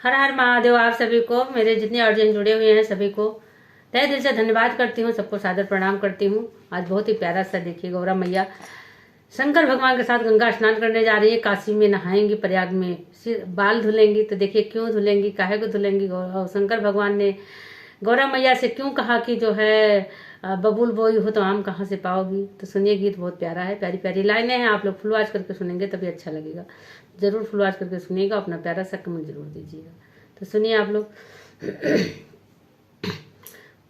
हर हर महादेव। आप सभी को, मेरे जितने ऑडियंस जुड़े हुए हैं सभी को तहे दिल से धन्यवाद करती हूँ, सबको सादर प्रणाम करती हूँ। आज बहुत ही प्यारा सा देखिए, गौरा मैया शंकर भगवान के साथ गंगा स्नान करने जा रही है। काशी में नहाएंगी, प्रयाग में बाल धुलेंगी। तो देखिए क्यों धुलेंगी, काहे को धुलेंगी। शंकर भगवान ने गौरा मैया से क्यों कहा कि जो है बबूल बोई हो तो आम कहाँ से पाओगी। तो सुनिए, गीत बहुत प्यारा है, प्यारी प्यारी लाइनें हैं। आप लोग फुलवाज करके सुनेंगे तभी अच्छा लगेगा। जरूर फुलवाज करके सुनिएगा, अपना प्यारा सा कमेंट जरूर दीजिएगा। तो सुनिए आप लोग।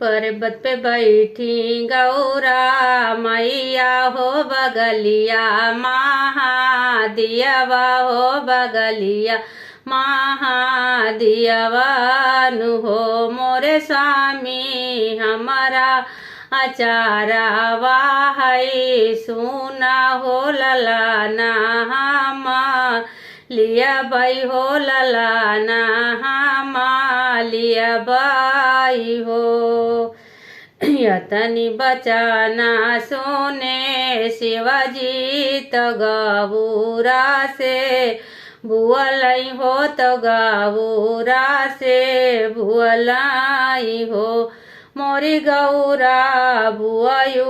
पर्वत पे बैठी गौरा मैया हो बगलिया, महादियवा हो बगलिया, महादियवानु हो मोरे स्वामी हमारा अचारा वाहई सुना हो ललाना हमा लिया बाई हो ललाना हमा लिया बाई हो। यतनी बचाना सोने शिवाजी तो गबूरा से बुअलाई हो, तो गबूरा से बुअलाई हो। मोरी गौरा बुआयु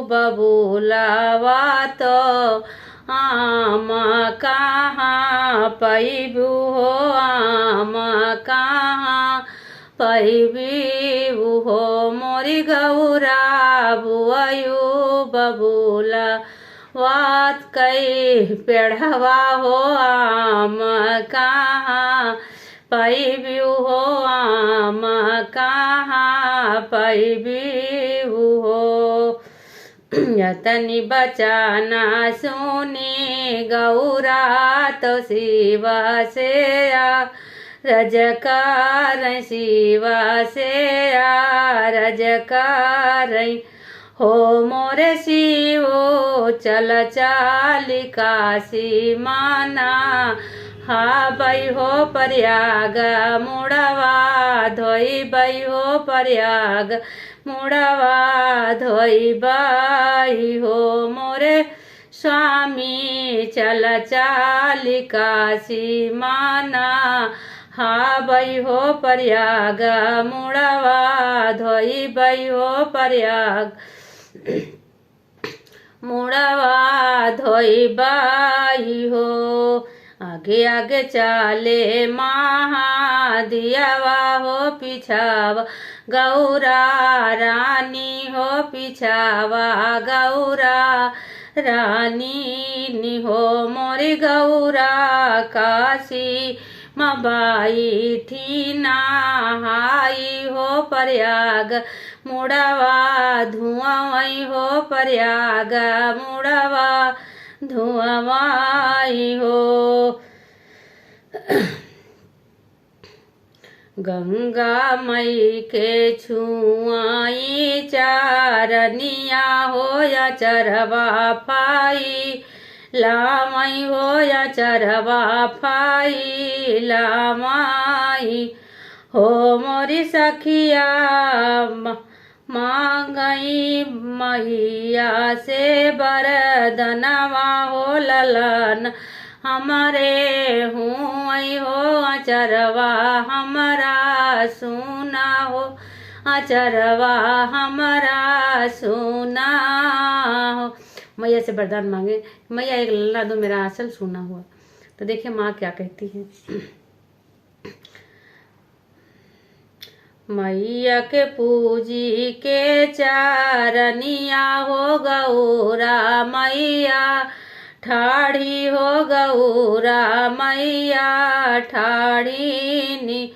बबूलावा तो आम कहाँ पैबू हो, आम कहाँ पैबू हो। मोरी गौरा बुआयु बबूला वात कई पेढ़वा हो, आम कहाँ पैबू हो, आम कहाँ पैबू हो। यतनी बचाना सुनी गौरा तो शिवा से रजकार शिवा से रजकार हो। मोरे शिवो चल चाली काशी माना, हा बई हो प्रयाग मुड़वा धोई बई हो प्रयाग मुड़वा धोई बाई हो। मोरे स्वामी चल चाली काशी माना, हा बई हो प्रयाग मुड़वा धोई बई हो प्रयाग मुड़वा धोई बाई हो। आगे आगे चाले महादियावा हो, पिछावा गौरा रानी हो, पिछावा गौरा रानी हो। मोरी गौरा काशी मबाई थी नहाई हो प्रयाग मुड़वा धुआं हो, प्रयाग मुड़वा धुआं हो। गंगा मई के छुआई चारनिया हो, या चरवा पाई लामई हो, या चरवा पाई लामई हो। मोरी सखिया मांगई मैया से बरदनवा हो, ललन हमारे हुई हो, अचरवा हमारा सुना हो, अचरवा हमारा सुना हो। मैया से वरदान मांगे, मैया एक लल्ला दो मेरा आंचल सुना हुआ। तो देखिए माँ क्या कहती है। मैया के पूजी के चारनिया हो, गौरा मैया ठाड़ी हो, गौरा मैया ठाड़ी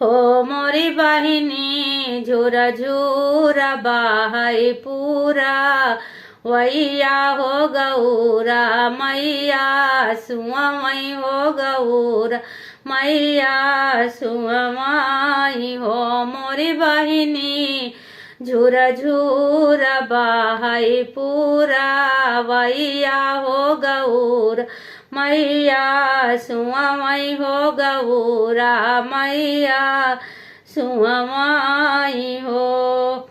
हो। मोरी बहिनी झूरा झूरा बाहई पूरा वैया हो, गौरा मैया सुआई हो, गौरा मैया सुआई हो। मोरी बहिनी झूरा झूरा बाहई पूरा वैया हो, गौरा मैया सुआई हो, गौरा मैया सुआई हो।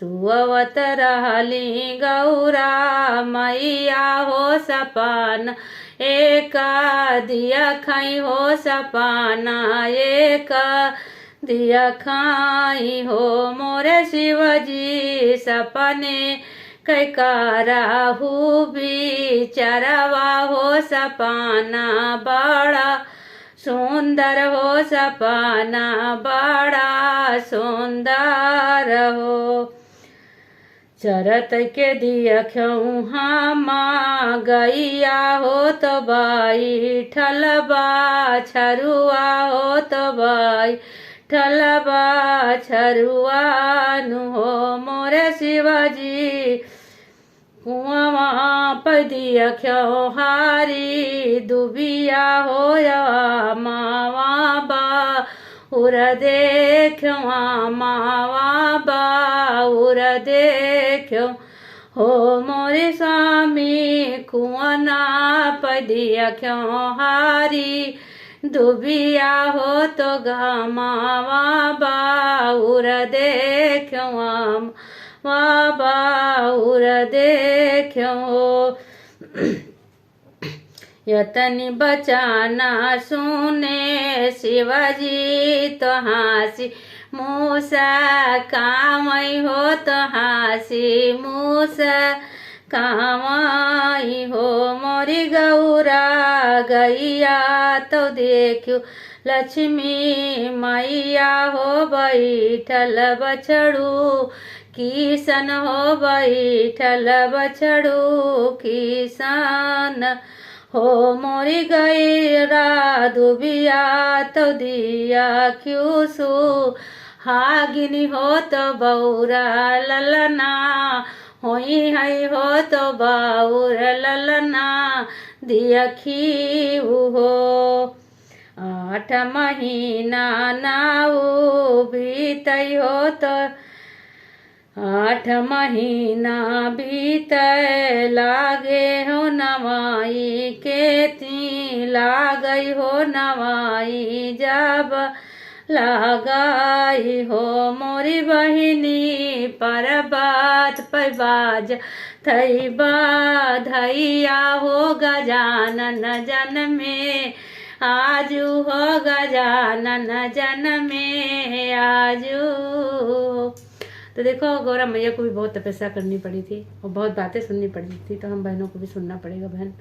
सुअवत रहली गौरा मैया हो सपन एक दिया खाई हो सपना एक दिया खाई हो मोरे शिवजी सपने कैकाराहू बिचारवा हो सपना बड़ा सुंदर हो सपना बड़ा सुंदर हो चरत के दियख्यऊ हमा गैया हो तो बाई ठलबा छरुआ हो तो बाई ठलबा छरुआ नु हो मोरे शिवजी कुआं पदिया ख्यो हारी दुबिया हो या मावा बा उर देखो मावा बा उर देखो हो मोरे स्वामी कुआना पदिया ख्यो हारी दुबिया हो तो गमावा बाउर देखो बाउर देखो यतनी बचाना सुने शिवाजी तो हासी मूसा कामई हो तो हासी मूसा कामाई हो मोरी गौरा गैया तो देखो लक्ष्मी मैया हो बैठल बछड़ू किसन हो बैठल बछड़ू किसान हो मोरी गैरा दुबिया तो दिया क्यूसू हागिनी हो तो बौरा ललना होई है हो तो बाउर ललना दियखी हो 8 महीना नाऊ बीतई हो तो 8 महीना बीतय लागे हो नवाई के ती लागई हो नवाई जब लगाई हो मोरी बहिनी पर बात पैबाज थई बाधैया हो गजानन जन में आजू हो गजानन जन में आजू। तो देखो गौरा मैया को भी बहुत तपस्या करनी पड़ी थी और बहुत बातें सुननी पड़ी थी, तो हम बहनों को भी सुनना पड़ेगा बहन।